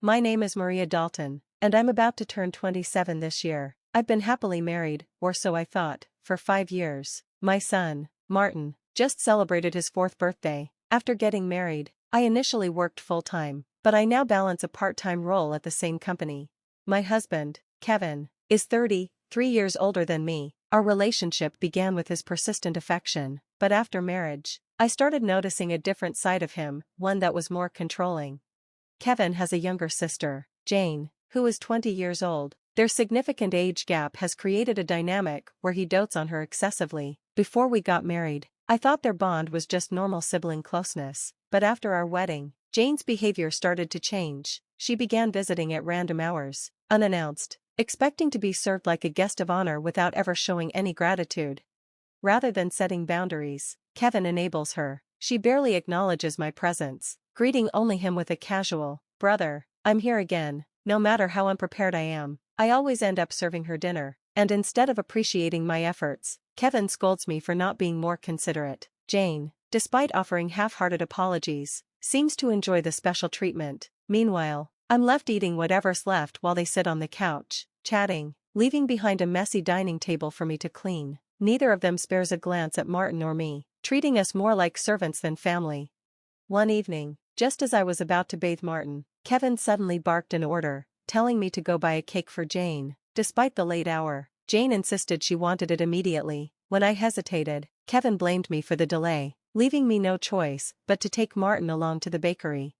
My name is Maria Dalton, and I'm about to turn 27 this year. I've been happily married, or so I thought, for 5 years. My son, Martin, just celebrated his 4th birthday. After getting married, I initially worked full-time, but I now balance a part-time role at the same company. My husband, Kevin, is 3 years older than me. Our relationship began with his persistent affection, but after marriage, I started noticing a different side of him, one that was more controlling. Kevin has a younger sister, Jane, who is 20 years old. Their significant age gap has created a dynamic where he dotes on her excessively. Before we got married, I thought their bond was just normal sibling closeness, but after our wedding, Jane's behavior started to change. She began visiting at random hours, unannounced, expecting to be served like a guest of honor without ever showing any gratitude. Rather than setting boundaries, Kevin enables her. She barely acknowledges my presence, greeting only him with a casual, "Brother, I'm here again." No matter how unprepared I am, I always end up serving her dinner, and instead of appreciating my efforts, Kevin scolds me for not being more considerate. Jane, despite offering half-hearted apologies, seems to enjoy the special treatment. Meanwhile, I'm left eating whatever's left while they sit on the couch, chatting, leaving behind a messy dining table for me to clean. Neither of them spares a glance at Martin or me, treating us more like servants than family. One evening, just as I was about to bathe Martin, Kevin suddenly barked an order, telling me to go buy a cake for Jane. Despite the late hour, Jane insisted she wanted it immediately. When I hesitated, Kevin blamed me for the delay, leaving me no choice but to take Martin along to the bakery.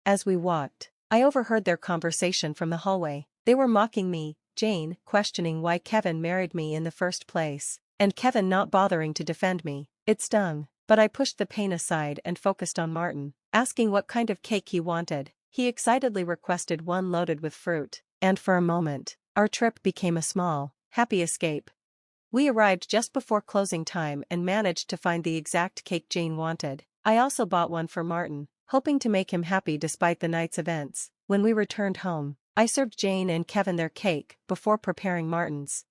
As we walked, I overheard their conversation from the hallway. They were mocking me, Jane questioning why Kevin married me in the first place, and Kevin not bothering to defend me. It stung, but I pushed the pain aside and focused on Martin, asking what kind of cake he wanted. He excitedly requested one loaded with fruit, and for a moment, our trip became a small, happy escape. We arrived just before closing time and managed to find the exact cake Jane wanted. I also bought one for Martin, hoping to make him happy despite the night's events. When we returned home, I served Jane and Kevin their cake before preparing Martin's.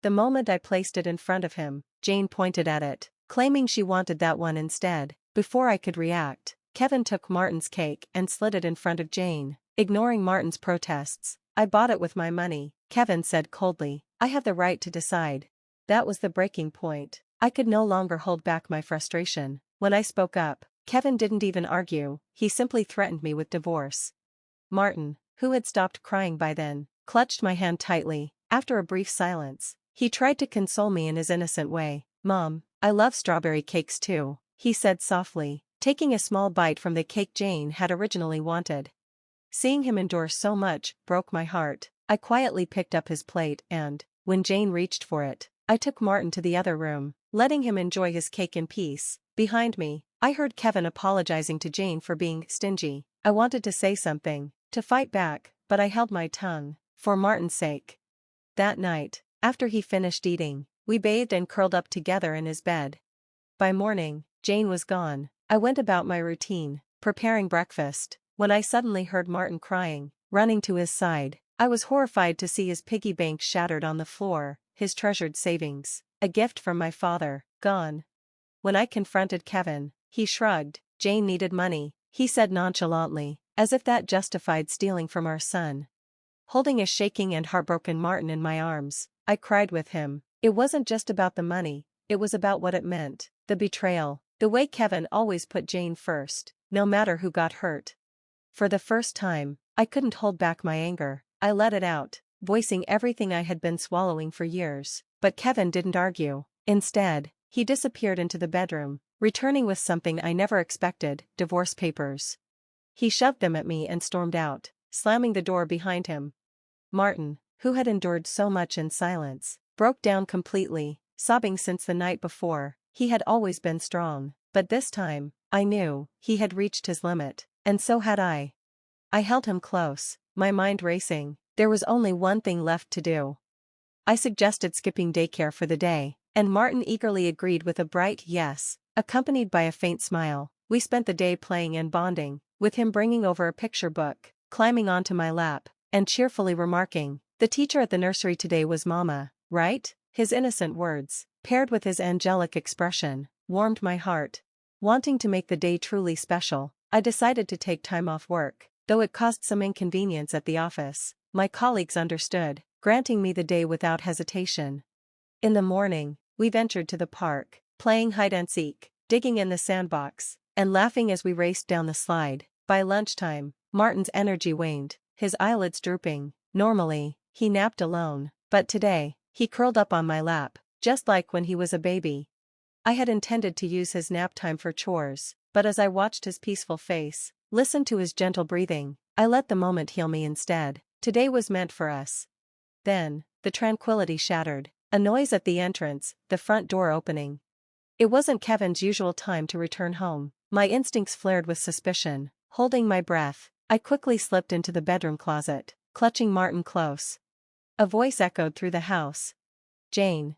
The moment I placed it in front of him, Jane pointed at it, claiming she wanted that one instead. Before I could react, Kevin took Martin's cake and slid it in front of Jane, ignoring Martin's protests. "I bought it with my money," Kevin said coldly. "I have the right to decide." That was the breaking point. I could no longer hold back my frustration. When I spoke up, Kevin didn't even argue, he simply threatened me with divorce. Martin, who had stopped crying by then, clutched my hand tightly. After a brief silence, he tried to console me in his innocent way. "Mom, I love strawberry cakes too," he said softly, taking a small bite from the cake Jane had originally wanted. Seeing him endure so much broke my heart. I quietly picked up his plate and, when Jane reached for it, I took Martin to the other room, letting him enjoy his cake in peace. Behind me, I heard Kevin apologizing to Jane for being stingy. I wanted to say something, to fight back, but I held my tongue, for Martin's sake. That night, after he finished eating, we bathed and curled up together in his bed. By morning, Jane was gone. I went about my routine, preparing breakfast, when I suddenly heard Martin crying. Running to his side, I was horrified to see his piggy bank shattered on the floor, his treasured savings, a gift from my father, gone. When I confronted Kevin, he shrugged. "Jane needed money," he said nonchalantly, as if that justified stealing from our son. Holding a shaking and heartbroken Martin in my arms, I cried with him. It wasn't just about the money, it was about what it meant, the betrayal, the way Kevin always put Jane first, no matter who got hurt. For the first time, I couldn't hold back my anger. I let it out, voicing everything I had been swallowing for years. But Kevin didn't argue. Instead, he disappeared into the bedroom, returning with something I never expected: divorce papers. He shoved them at me and stormed out, slamming the door behind him. Martin, who had endured so much in silence, broke down completely, sobbing. Since the night before, he had always been strong, but this time, I knew, he had reached his limit, and so had I. I held him close, my mind racing. There was only one thing left to do. I suggested skipping daycare for the day, and Martin eagerly agreed with a bright yes, accompanied by a faint smile. We spent the day playing and bonding, with him bringing over a picture book, climbing onto my lap, and cheerfully remarking, "The teacher at the nursery today was Mama, right?" His innocent words, paired with his angelic expression, warmed my heart. Wanting to make the day truly special, I decided to take time off work. Though it caused some inconvenience at the office, my colleagues understood, granting me the day without hesitation. In the morning, we ventured to the park, playing hide-and-seek, digging in the sandbox, and laughing as we raced down the slide. By lunchtime, Martin's energy waned, his eyelids drooping. Normally, he napped alone, but today, he curled up on my lap, just like when he was a baby. I had intended to use his nap time for chores, but as I watched his peaceful face, listened to his gentle breathing, I let the moment heal me instead. Today was meant for us. Then, the tranquility shattered. A noise at the entrance, the front door opening. It wasn't Kevin's usual time to return home. My instincts flared with suspicion. Holding my breath, I quickly slipped into the bedroom closet, clutching Martin close. A voice echoed through the house. Jane.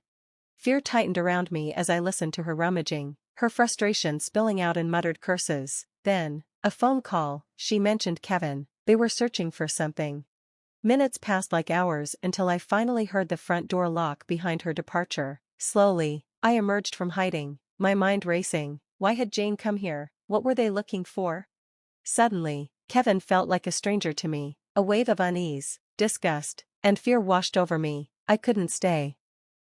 Fear tightened around me as I listened to her rummaging, her frustration spilling out in muttered curses. Then, a phone call. She mentioned Kevin. They were searching for something. Minutes passed like hours until I finally heard the front door lock behind her departure. Slowly, I emerged from hiding, my mind racing. Why had Jane come here? What were they looking for? Suddenly, Kevin felt like a stranger to me. A wave of unease, disgust, and fear washed over me. I couldn't stay.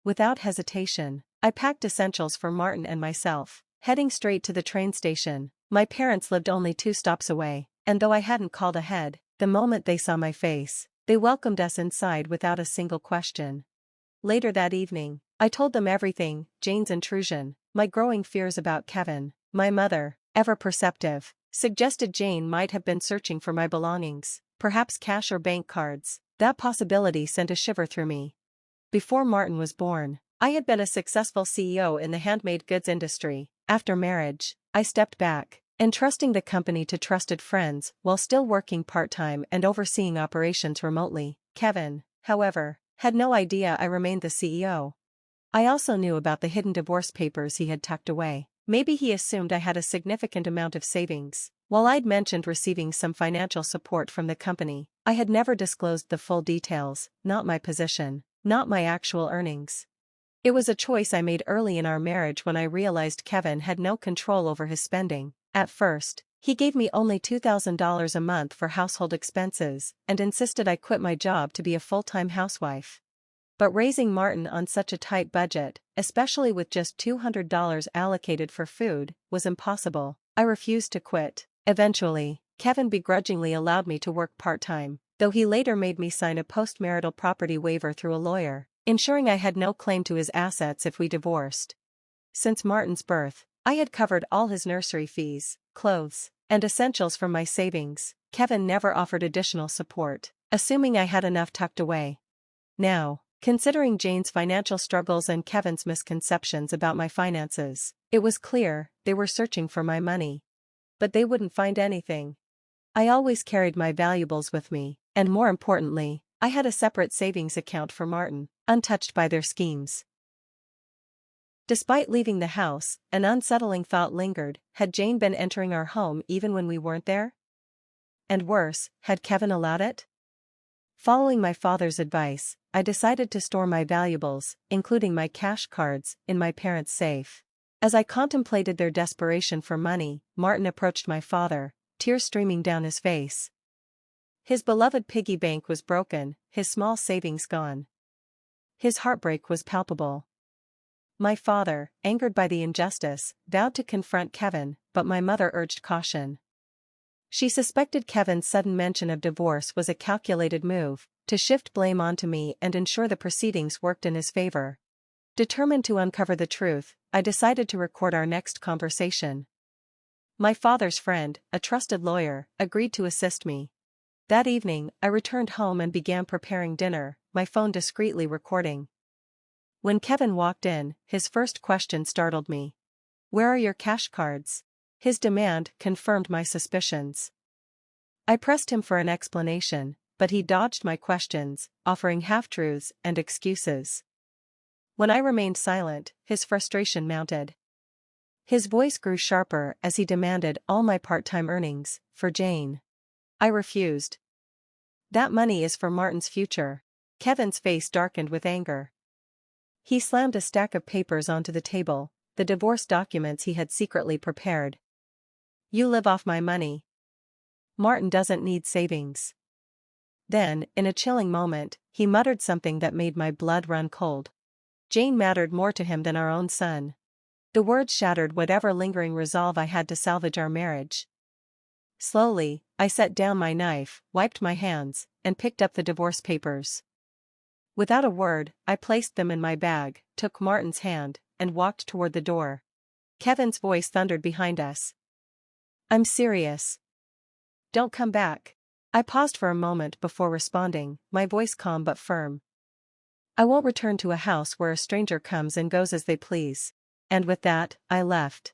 Without hesitation, I packed essentials for Martin and myself, heading straight to the train station. My parents lived only 2 stops away, and though I hadn't called ahead, the moment they saw my face, they welcomed us inside without a single question. Later that evening, I told them everything: Jane's intrusion, my growing fears about Kevin. My mother, ever perceptive, suggested Jane might have been searching for my belongings, perhaps cash or bank cards. That possibility sent a shiver through me. Before Martin was born, I had been a successful CEO in the handmade goods industry. After marriage, I stepped back, entrusting the company to trusted friends while still working part-time and overseeing operations remotely. Kevin, however, had no idea I remained the CEO. I also knew about the hidden divorce papers he had tucked away. Maybe he assumed I had a significant amount of savings. While I'd mentioned receiving some financial support from the company, I had never disclosed the full details, not my position, not my actual earnings. It was a choice I made early in our marriage when I realized Kevin had no control over his spending. At first, he gave me only $2,000 a month for household expenses and insisted I quit my job to be a full-time housewife. But raising Martin on such a tight budget, especially with just $200 allocated for food, was impossible. I refused to quit. Eventually, Kevin begrudgingly allowed me to work part-time, though he later made me sign a post-marital property waiver through a lawyer, ensuring I had no claim to his assets if we divorced. Since Martin's birth, I had covered all his nursery fees, clothes, and essentials from my savings. Kevin never offered additional support, assuming I had enough tucked away. Now, considering Jane's financial struggles and Kevin's misconceptions about my finances, it was clear they were searching for my money. But they wouldn't find anything. I always carried my valuables with me, and more importantly, I had a separate savings account for Martin, untouched by their schemes. Despite leaving the house, an unsettling thought lingered: had Jane been entering our home even when we weren't there? And worse, had Kevin allowed it? Following my father's advice, I decided to store my valuables, including my cash cards, in my parents' safe. As I contemplated their desperation for money, Martin approached my father, tears streaming down his face. His beloved piggy bank was broken, his small savings gone. His heartbreak was palpable. My father, angered by the injustice, vowed to confront Kevin, but my mother urged caution. She suspected Kevin's sudden mention of divorce was a calculated move, to shift blame onto me and ensure the proceedings worked in his favor. Determined to uncover the truth, I decided to record our next conversation. My father's friend, a trusted lawyer, agreed to assist me. That evening, I returned home and began preparing dinner, my phone discreetly recording. When Kevin walked in, his first question startled me. "Where are your cash cards?" His demand confirmed my suspicions. I pressed him for an explanation, but he dodged my questions, offering half-truths and excuses. When I remained silent, his frustration mounted. His voice grew sharper as he demanded all my part-time earnings, for Jane. I refused. "That money is for Martin's future." Kevin's face darkened with anger. He slammed a stack of papers onto the table, the divorce documents he had secretly prepared. "You live off my money." Martin doesn't need savings. Then, in a chilling moment, he muttered something that made my blood run cold. Jane mattered more to him than our own son. The words shattered whatever lingering resolve I had to salvage our marriage. Slowly, I set down my knife, wiped my hands, and picked up the divorce papers. Without a word, I placed them in my bag, took Martin's hand, and walked toward the door. Kevin's voice thundered behind us. "I'm serious. Don't come back." I paused for a moment before responding, my voice calm but firm. "I won't return to a house where a stranger comes and goes as they please." And with that, I left.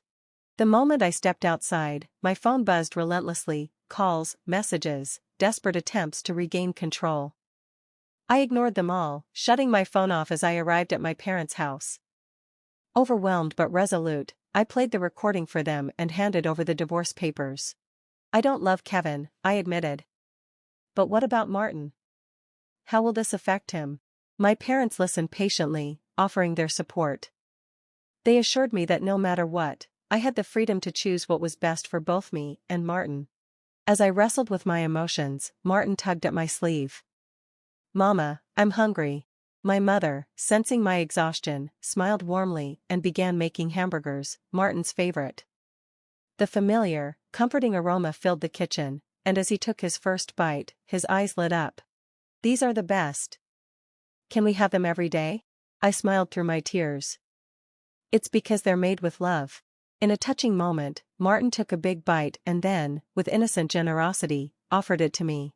The moment I stepped outside, my phone buzzed relentlessly, calls, messages, desperate attempts to regain control. I ignored them all, shutting my phone off as I arrived at my parents' house. Overwhelmed but resolute, I played the recording for them and handed over the divorce papers. "I don't love Kevin," I admitted. "But what about Martin? How will this affect him?" My parents listened patiently, offering their support. They assured me that no matter what, I had the freedom to choose what was best for both me and Martin. As I wrestled with my emotions, Martin tugged at my sleeve. "Mama, I'm hungry." My mother, sensing my exhaustion, smiled warmly and began making hamburgers, Martin's favorite. The familiar, comforting aroma filled the kitchen, and as he took his first bite, his eyes lit up. "These are the best. Can we have them every day?" I smiled through my tears. "It's because they're made with love." In a touching moment, Martin took a big bite and then, with innocent generosity, offered it to me.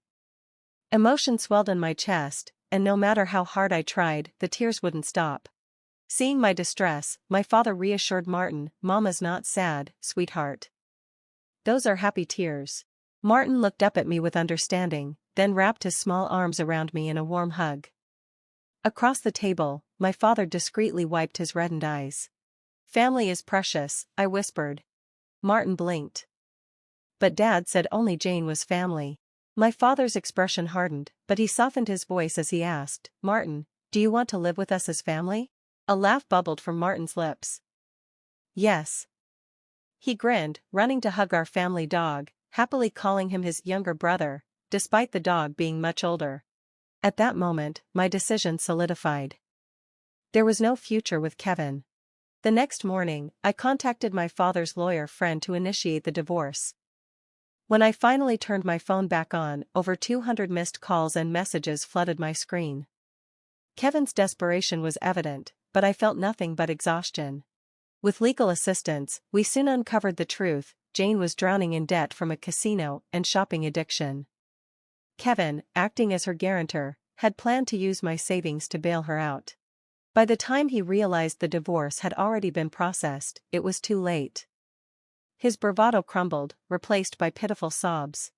Emotion swelled in my chest, and no matter how hard I tried, the tears wouldn't stop. Seeing my distress, my father reassured Martin, "Mama's not sad, sweetheart. Those are happy tears." Martin looked up at me with understanding, then wrapped his small arms around me in a warm hug. Across the table, my father discreetly wiped his reddened eyes. "Family is precious," I whispered. Martin blinked. "But Dad said only Jane was family." My father's expression hardened, but he softened his voice as he asked, "Martin, do you want to live with us as family?" A laugh bubbled from Martin's lips. "Yes." He grinned, running to hug our family dog, happily calling him his younger brother, despite the dog being much older. At that moment, my decision solidified. There was no future with Kevin. The next morning, I contacted my father's lawyer friend to initiate the divorce. When I finally turned my phone back on, over 200 missed calls and messages flooded my screen. Kevin's desperation was evident, but I felt nothing but exhaustion. With legal assistance, we soon uncovered the truth: Jane was drowning in debt from a casino and shopping addiction. Kevin, acting as her guarantor, had planned to use my savings to bail her out. By the time he realized the divorce had already been processed, it was too late. His bravado crumbled, replaced by pitiful sobs.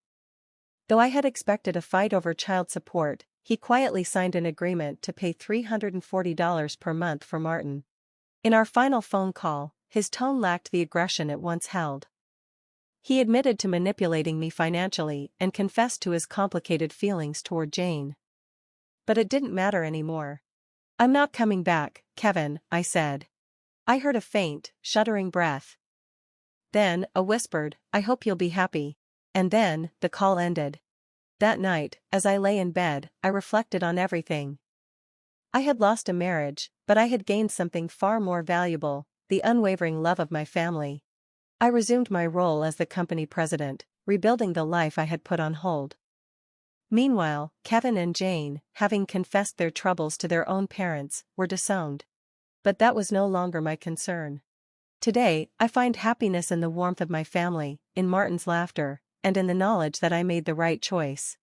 Though I had expected a fight over child support, he quietly signed an agreement to pay $340 per month for Martin. In our final phone call, his tone lacked the aggression it once held. He admitted to manipulating me financially and confessed to his complicated feelings toward Jane. But it didn't matter anymore. "I'm not coming back, Kevin," I said. I heard a faint, shuddering breath. Then, a whispered, "I hope you'll be happy." And then, the call ended. That night, as I lay in bed, I reflected on everything. I had lost a marriage, but I had gained something far more valuable: the unwavering love of my family. I resumed my role as the company president, rebuilding the life I had put on hold. Meanwhile, Kevin and Jane, having confessed their troubles to their own parents, were disowned. But that was no longer my concern. Today, I find happiness in the warmth of my family, in Martin's laughter, and in the knowledge that I made the right choice.